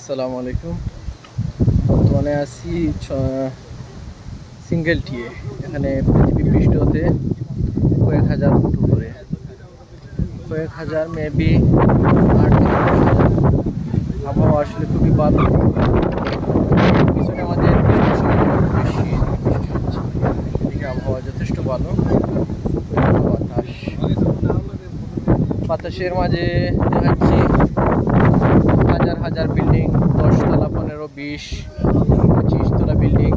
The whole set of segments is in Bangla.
আসসালামু আলাইকুম। বর্তমানে আছি সিঙ্গেল টিয়ে। এখানে পৃথিবী পৃষ্ঠ হতে কয়েক হাজার ফুট উপরে, কয়েক হাজার মেবি 8 থেকে 10,000। আবহাওয়া আসলে খুবই ভালো। পিছনে আমাদের বৃষ্টির সময় বেশি বৃষ্টি হচ্ছে, এদিকে আবহাওয়া যথেষ্ট ভালো। বাতাস, বাতাসের মাঝে দেখাচ্ছি হাজার হাজার বিল্ডিং, 10 তলা, 15, 20, 25 তলা বিল্ডিং।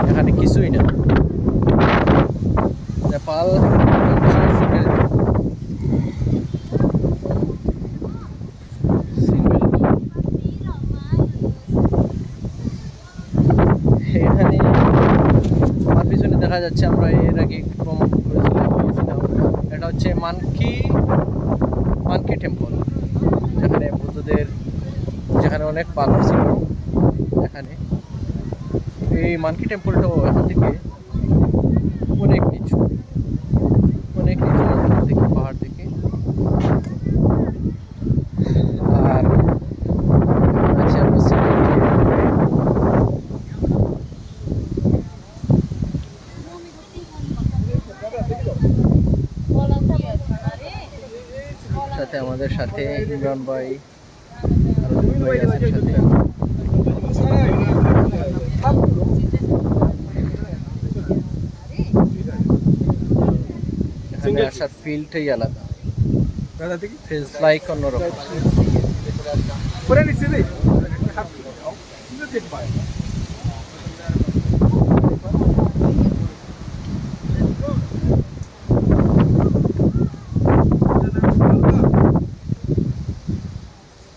এখানে কিছুই না। নেপাল এখানে আমার পিছনে দেখা যাচ্ছে, আমরা এর আগে ভ্রমণ করেছিলাম। এটা হচ্ছে মানকি মানকি টেম্পল, যেখানে বুদ্ধদের, যেখানে অনেক পাথর ছিল। এখানে এই মানকি টেম্পলটাও এখান থেকে অনেক নিচু, অনেক নিচু এখান থেকে, পাহাড় থেকে। আর আছে আমরা সাথে, আমাদের সাথে ইমরান ভাই, আরো দুই ভাই আছেন সাথে। এখানে আসার ফিলটাই আলাদা, ফিলস লাইক অন্যরকম।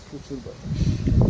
প্রচুর বাতাস।